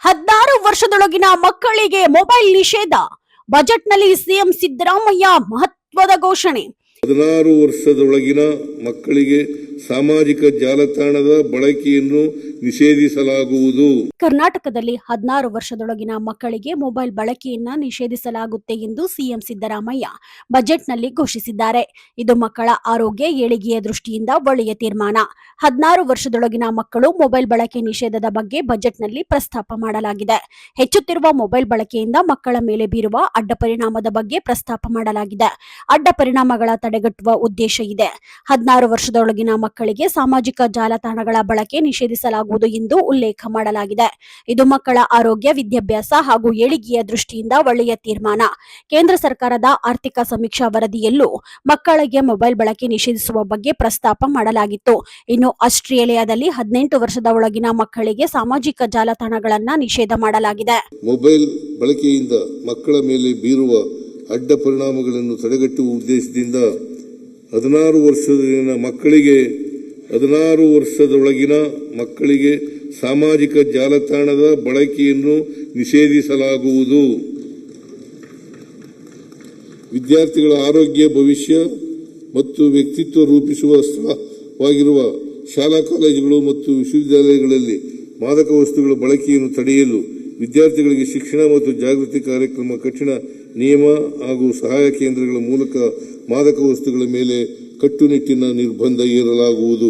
16 ವರ್ಷದೊಳಗಿನ ಮಕ್ಕಳಿಗೆ ಮೊಬೈಲ್ ನಿಷೇಧ. ಬಜೆಟ್ನಲ್ಲಿ ಸಿಎಂ ಸಿದ್ದರಾಮಯ್ಯ ಮಹತ್ವದ ಘೋಷಣೆ. 16 ವರ್ಷದೊಳಗಿನ ಮಕ್ಕಳಿಗೆ ಸಾಮಾಜಿಕ ಜಾಲತಾಣದ ಬಳಕೆಯನ್ನು ನಿಷೇಧಿಸಲಾಗುವುದು. ಕರ್ನಾಟಕದಲ್ಲಿ 16 ವರ್ಷದೊಳಗಿನ ಮಕ್ಕಳಿಗೆ ಮೊಬೈಲ್ ಬಳಕೆಯನ್ನ ನಿಷೇಧಿಸಲಾಗುತ್ತೆ ಎಂದು ಸಿಎಂ ಸಿದ್ದರಾಮಯ್ಯ ಬಜೆಟ್ನಲ್ಲಿ ಘೋಷಿಸಿದ್ದಾರೆ. ಇದು ಮಕ್ಕಳ ಆರೋಗ್ಯ ಏಳಿಗೆಯ ದೃಷ್ಟಿಯಿಂದ ಒಳ್ಳೆಯ ತೀರ್ಮಾನ. 16 ವರ್ಷದೊಳಗಿನ ಮಕ್ಕಳು ಮೊಬೈಲ್ ಬಳಕೆ ನಿಷೇಧದ ಬಗ್ಗೆ ಬಜೆಟ್ನಲ್ಲಿ ಪ್ರಸ್ತಾಪ ಮಾಡಲಾಗಿದೆ. ಹೆಚ್ಚುತ್ತಿರುವ ಮೊಬೈಲ್ ಬಳಕೆಯಿಂದ ಮಕ್ಕಳ ಮೇಲೆ ಬೀರುವ ಅಡ್ಡ ಪರಿಣಾಮದ ಬಗ್ಗೆ ಪ್ರಸ್ತಾಪ ಮಾಡಲಾಗಿದೆ. ಅಡ್ಡ ಪರಿಣಾಮಗಳ ತಡೆಗಟ್ಟುವ ಉದ್ದೇಶ ಇದೆ. 16 ವರ್ಷದೊಳಗಿನ ಮಕ್ಕಳಿಗೆ ಸಾಮಾಜಿಕ ಜಾಲತಾಣಗಳ ಬಳಕೆ ನಿಷೇಧಿಸಲಾಗುವುದು ಎಂದು ಉಲ್ಲೇಖ ಮಾಡಲಾಗಿದೆ. ಇದು ಮಕ್ಕಳ ಆರೋಗ್ಯ, ವಿದ್ಯಾಭ್ಯಾಸ ಹಾಗೂ ಏಳಿಗೆಯ ದೃಷ್ಟಿಯಿಂದ ಒಳ್ಳೆಯ ತೀರ್ಮಾನ. ಕೇಂದ್ರ ಸರ್ಕಾರದ ಆರ್ಥಿಕ ಸಮೀಕ್ಷಾ ವರದಿಯಲ್ಲೂ ಮಕ್ಕಳಿಗೆ ಮೊಬೈಲ್ ಬಳಕೆ ನಿಷೇಧಿಸುವ ಬಗ್ಗೆ ಪ್ರಸ್ತಾಪ ಮಾಡಲಾಗಿತ್ತು. ಇನ್ನು ಆಸ್ಟ್ರೇಲಿಯಾದಲ್ಲಿ 18 ವರ್ಷದ ಒಳಗಿನ ಮಕ್ಕಳಿಗೆ ಸಾಮಾಜಿಕ ಜಾಲತಾಣಗಳನ್ನ ನಿಷೇಧ ಮಾಡಲಾಗಿದೆ. ಮೊಬೈಲ್ ಬಳಕೆಯಿಂದ ಮಕ್ಕಳ ಮೇಲೆ ಬೀರುವ ಅಡ್ಡ ಪರಿಣಾಮಗಳನ್ನು ತಡೆಗಟ್ಟುವ ಉದ್ದೇಶದಿಂದ 16 ವರ್ಷದೊಳಗಿನ ಮಕ್ಕಳಿಗೆ ಸಾಮಾಜಿಕ ಜಾಲತಾಣದ ಬಳಕೆಯನ್ನು ನಿಷೇಧಿಸಲಾಗುವುದು. ವಿದ್ಯಾರ್ಥಿಗಳ ಆರೋಗ್ಯ, ಭವಿಷ್ಯ ಮತ್ತು ವ್ಯಕ್ತಿತ್ವ ರೂಪಿಸುವ ಸ್ಥಳವಾಗಿರುವ ಶಾಲಾ ಕಾಲೇಜುಗಳು ಮತ್ತು ವಿಶ್ವವಿದ್ಯಾಲಯಗಳಲ್ಲಿ ಮಾದಕ ವಸ್ತುಗಳ ಬಳಕೆಯನ್ನು ತಡೆಯಲು ವಿದ್ಯಾರ್ಥಿಗಳಿಗೆ ಶಿಕ್ಷಣ ಮತ್ತು ಜಾಗೃತಿ ಕಾರ್ಯಕ್ರಮ, ಕಠಿಣ ನಿಯಮ ಹಾಗೂ ಸಹಾಯ ಕೇಂದ್ರಗಳ ಮೂಲಕ ಮಾದಕ ವಸ್ತುಗಳ ಮೇಲೆ ಕಟ್ಟುನಿಟ್ಟಿನ ನಿರ್ಬಂಧ ಹೇರಲಾಗುವುದು.